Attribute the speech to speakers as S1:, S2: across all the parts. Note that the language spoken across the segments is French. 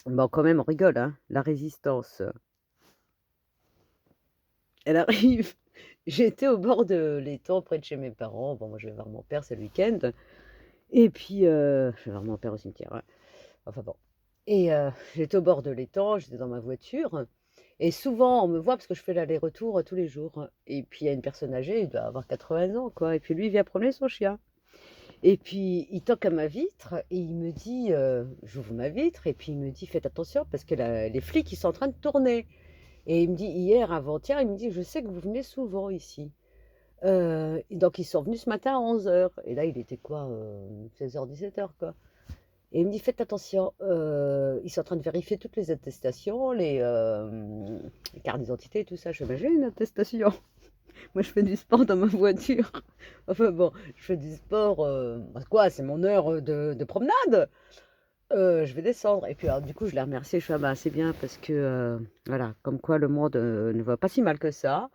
S1: Bon, quand même, on rigole, hein. La résistance, elle arrive. J'étais au bord de l'étang près de chez mes parents. Bon, moi, je vais voir mon père, c'est le week-end et puis, je vais voir mon père au cimetière, ouais. Enfin bon et j'étais au bord de l'étang, j'étais dans ma voiture et souvent, on me voit parce que je fais l'aller-retour, tous les jours et puis il y a une personne âgée, il doit avoir 80 ans, quoi et puis lui, il vient promener son chien et puis il toque à ma vitre et il me dit, j'ouvre ma vitre et puis il me dit: «Faites attention parce que la les flics, ils sont en train de tourner» et il me dit: «Hier, avant-hier», il me dit: «Je sais que vous venez souvent ici». Et donc ils sont venus ce matin à 11 heures et là, il était quoi, 16 h 17 h quoi et il me dit: «Faites attention, ils sont en train de vérifier toutes les attestations, les cartes d'identité et tout ça». Je fais: «Bah, j'ai une attestation». Moi, je fais du sport dans ma voiture. Enfin bon, je fais du sport, bah, quoi, c'est mon heure, de promenade. Je vais descendre et puis alors du coup, je l'ai remercié, je fais: «Ah bah, c'est bien parce que, voilà, comme quoi le monde, ne va pas si mal que ça.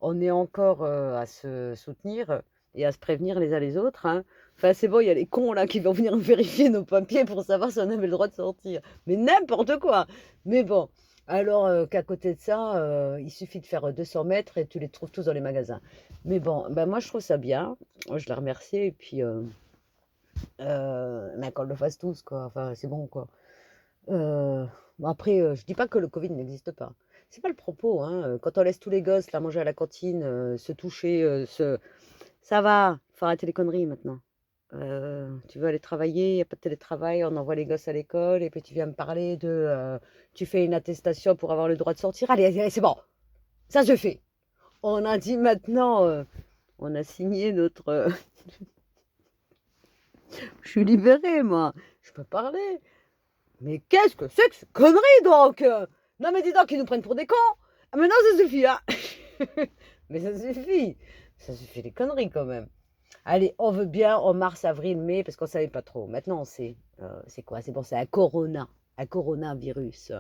S1: On est encore, à se soutenir et à se prévenir les uns les autres, hein. Enfin, c'est bon, il y a les cons là qui vont venir vérifier nos papiers pour savoir si on avait le droit de sortir. Mais n'importe quoi! Mais bon, alors, qu'à côté de ça, il suffit de faire, 200 mètres et tu les trouves tous dans les magasins. Mais bon, bah, moi je trouve ça bien. Moi je les remercie et puis, bah, qu'on le fasse tous quoi, enfin c'est bon quoi. Heu, bon après, je dis pas que le covid n'existe pas. C'est pas le propos, hein, quand on laisse tous les gosses là manger à la cantine, se toucher, se ça va, faut arrêter les conneries maintenant. Tu veux aller travailler, il y a pas de télétravail, on envoie les gosses à l'école et puis tu viens me parler de, tu fais une attestation pour avoir le droit de sortir. Allez, allez, allez, c'est bon, ça se fait. On a dit maintenant, on a signé notre, je suis libérée moi, je peux parler. Mais qu'est-ce que c'est que ces conneries donc? Non mais dis donc, ils nous prennent pour des cons! Ah mais non, ça suffit, hein! Mais ça suffit! Ça suffit les conneries quand même. Allez, on veut bien en mars, avril, mai, parce qu'on savait pas trop. Maintenant on sait. C'est quoi? C'est bon, c'est un coronavirus.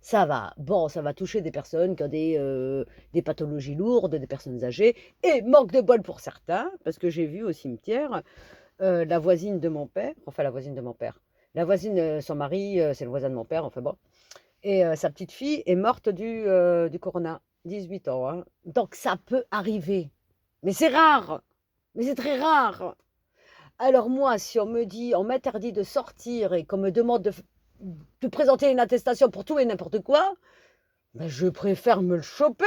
S1: Ça va. Bon, ça va toucher des personnes qui ont des pathologies lourdes, des personnes âgées et manque de bol pour certains, parce que j'ai vu au cimetière, la voisine de mon père, enfin la voisine de mon père, la voisine, son mari, c'est le voisin de mon père, enfin bon et sa petite fille est morte du corona, 18 ans, hein. Donc ça peut arriver, mais c'est rare, mais c'est très rare. Alors moi, si on me dit on m'interdit de sortir et qu'on me demande de présenter une attestation pour tout et n'importe quoi, ben je préfère me le choper.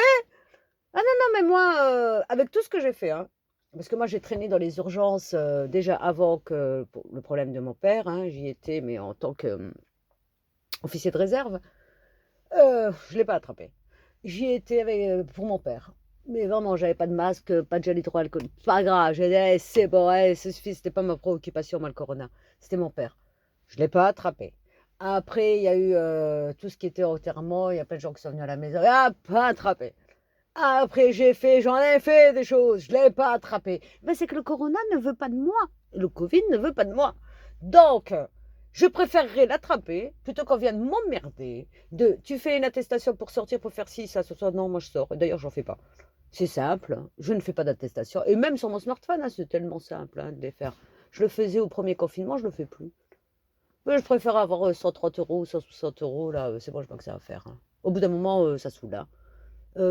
S1: Ah non, non, mais moi, avec tout ce que j'ai fait, hein, parce que moi j'ai traîné dans les urgences, déjà avant que pour le problème de mon père, hein, j'y étais, mais en tant que, officier de réserve. Je l'ai pas attrapé. J'y étais avec, pour mon père. Mais vraiment, j'avais pas de masque, pas de gel hydroalcoolique, pas grave. J'ai dit: «Allez, c'est bon, allez, ça suffit». C'était pas ma préoccupation, moi, le corona. C'était mon père. Je l'ai pas attrapé. Après, il y a eu, tout ce qui était enterrement. Il y a plein de gens qui sont venus à la maison. Ah, pas attrapé. Après, j'en ai fait des choses, je l'ai pas attrapé. Ben, c'est que le corona ne veut pas de moi. Le Covid ne veut pas de moi. Donc, je préférerais l'attraper plutôt qu'on vienne m'emmerder tu fais une attestation pour sortir, pour faire ci, ça, ce. Non, moi je sors. D'ailleurs, j'en fais pas. C'est simple, hein. Je ne fais pas d'attestation. Et même sur mon smartphone, hein, c'est tellement simple hein, de les faire. Je le faisais au premier confinement, je le fais plus. Mais je préfère avoir 130 euros, 160 euros, là, c'est bon, je vois que ça va faire, hein. Au bout d'un moment, ça saoule, hein.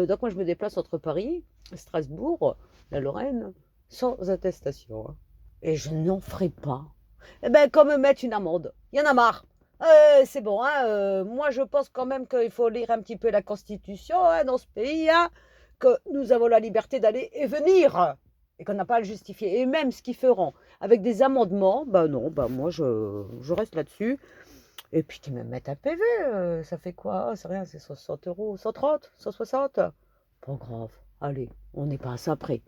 S1: Donc moi, je me déplace entre Paris, Strasbourg, la Lorraine, sans attestation, hein. Et je n'en ferai pas. Eh ben, qu'on me mette une amende. Il y en a marre. C'est bon, hein, moi, je pense quand même qu'il faut lire un petit peu la Constitution hein, dans ce pays, hein, que nous avons la liberté d'aller et venir et qu'on n'a pas à le justifier. Et même ce qu'ils feront avec des amendements, ben non, ben moi, je reste là-dessus. Et puis qu'ils me mettent un PV, ça fait quoi? Oh, c'est rien, c'est 60 euros, 130, 160. Pas grave, allez, on n'est pas à ça près.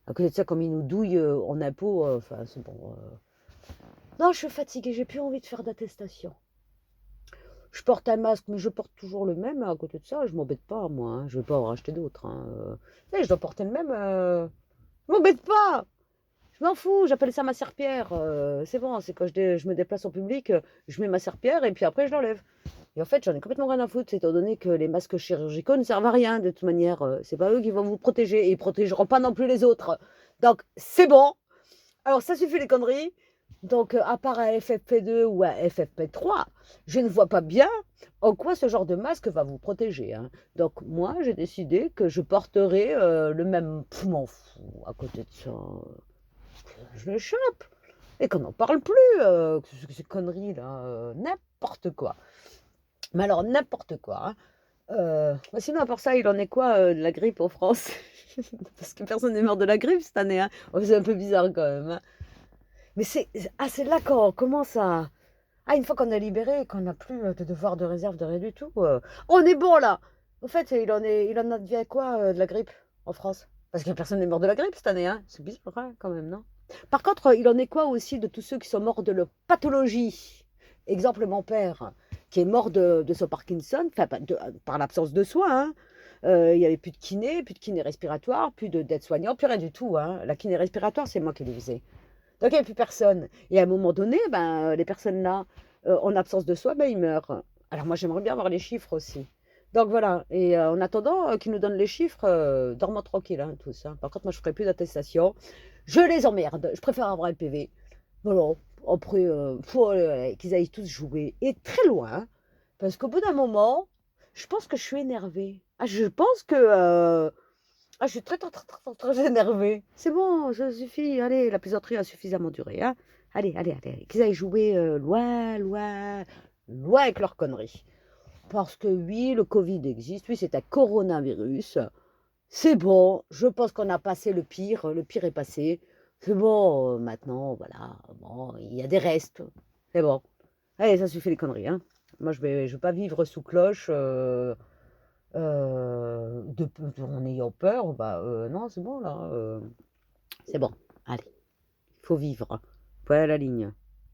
S1: À côté de ça, comme ils nous douillent en impôts, enfin, c'est bon. Non, je suis fatiguée, j'ai plus envie de faire d'attestation. Je porte un masque, mais je porte toujours le même. À côté de ça, je m'embête pas, moi, hein. Je vais pas en racheter d'autres, hein. Je dois porter le même. Je m'embête pas. Je m'en fous, j'appelle ça ma serpillière. C'est bon, c'est quand je me déplace en public, je mets ma serpillière et puis après je l'enlève. Et en fait, j'en ai complètement rien à foutre, étant donné que les masques chirurgicaux ne servent à rien de toute manière. C'est pas eux qui vont vous protéger et ils protégeront pas non plus les autres. Donc c'est bon. Alors ça suffit les conneries. Donc, à part un FFP2 ou un FFP3, je ne vois pas bien en quoi ce genre de masque va vous protéger, hein. Donc, moi, j'ai décidé que je porterai le même. Pff, m'en fous, à côté de ça, je le chope. Et qu'on n'en parle plus, ces conneries là, n'importe quoi. Mais alors, n'importe quoi, hein. Bah, sinon, à part ça, il en est quoi de la grippe en France? Parce que personne n'est mort de la grippe cette année, hein. Oh, c'est un peu bizarre quand même, hein. Mais c'est là qu'on commence à. Ah, une fois qu'on est libéré, qu'on n'a plus de devoir de réserve, de rien du tout, on est bon là! En fait, il en advient quoi de la grippe en France? Parce que personne n'est mort de la grippe cette année, hein. C'est bizarre hein, quand même, non? Par contre, il en est quoi aussi de tous ceux qui sont morts de leur pathologie? Exemple, mon père, qui est mort de son Parkinson, enfin, par l'absence de soins, hein. Il n'y avait plus de kiné respiratoire, plus d'aide-soignant, plus rien du tout, hein. La kiné respiratoire, c'est moi qui l'ai faisais. Donc il n'y a plus personne. Et à un moment donné, ben, les personnes-là, en absence de soins, ben, ils meurent. Alors moi, j'aimerais bien avoir les chiffres aussi. Donc voilà. Et en attendant qu'ils nous donnent les chiffres, dormons tranquille, hein, tous, hein. Par contre, moi, je ne ferai plus d'attestation. Je les emmerde. Je préfère avoir un PV. Voilà. Après, faut qu'ils aillent tous jouer. Et très loin. Parce qu'au bout d'un moment, je pense que je suis énervée. Ah, je pense que ah, je suis très, très, très, très, très énervée. C'est bon, ça suffit. Allez, la plaisanterie a suffisamment duré, hein. Allez, allez, allez. Qu'ils aillent jouer loin, loin, loin avec leurs conneries. Parce que oui, le Covid existe. Oui, c'est un coronavirus. C'est bon. Je pense qu'on a passé le pire. Le pire est passé. C'est bon. Maintenant, voilà. Bon, il y a des restes. C'est bon. Allez, ça suffit les conneries, hein. Moi, je vais pas vivre sous cloche. En ayant peur, bah non, c'est bon là. C'est bon. Allez, il faut vivre. Voilà la ligne.